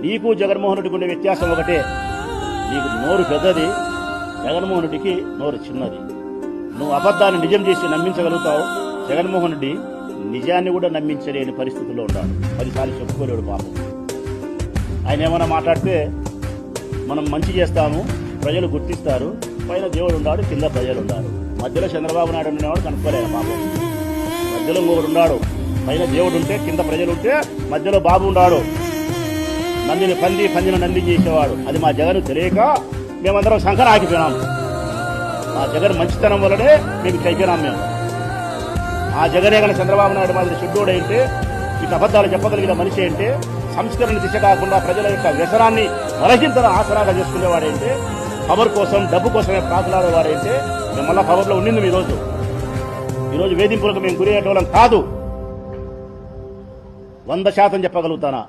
నీకు జగన్మోహన్ రెడ్డికి ఉండే వ్యత్యాసం ఒకటే, నీకు నోరు పెద్దది, జగన్మోహన్ రెడ్డికి నోరు చిన్నది. నువ్వు అబద్ధాన్ని నిజం చేసి నమ్మించగలుగుతావు, జగన్మోహన్ రెడ్డి నిజాన్ని కూడా నమ్మించలేని పరిస్థితుల్లో ఉన్నాడు. 10 సార్లు చెప్పుకోలేడు పాపం. ఆయన ఏమైనా మాట్లాడితే మనం మంచి చేస్తాము, ప్రజలు గుర్తిస్తారు, పైన దేవుడు ఉన్నాడు, కింద ప్రజలు ఉన్నారు. మధ్యలో చంద్రబాబు నాయుడు ఉండేవాడు కనుక్కోలేదు పాపం. మధ్యలో ఇంకొకడు ఉన్నాడు, పైన దేవుడు ఉంటే కింద ప్రజలు ఉంటే మధ్యలో బాబు ఉన్నాడు. నందిని పంది, పందిని నంది చేసేవాడు. అది మా జగన్ తెలియక మేమందరం సంఖన ఆగిపోయినాం. మా జగన్ మంచితనం వల్లనే మేము చైపోయినాం. మేము ఆ జగనే కానీ చంద్రబాబు నాయుడు మాదిరి షెడ్యూడ్ అయితే, ఇక అబద్ధాలు చెప్పగలిగిన మనిషి అంటే, సంస్కరణ దిశ కాకుండా ప్రజల యొక్క వ్యసనాన్ని బలహీనతను ఆసరాగా చేసుకునేవాడైతే, పవర్ కోసం డబ్బు కోసమే ప్రాకులాడేవాడైతే మేము మళ్ళా పవర్లో ఉండింది. ఈరోజు వేధింపులకు మేము గురయ్యేటోళ్ళం కాదు. 100% చెప్పగలుగుతానా.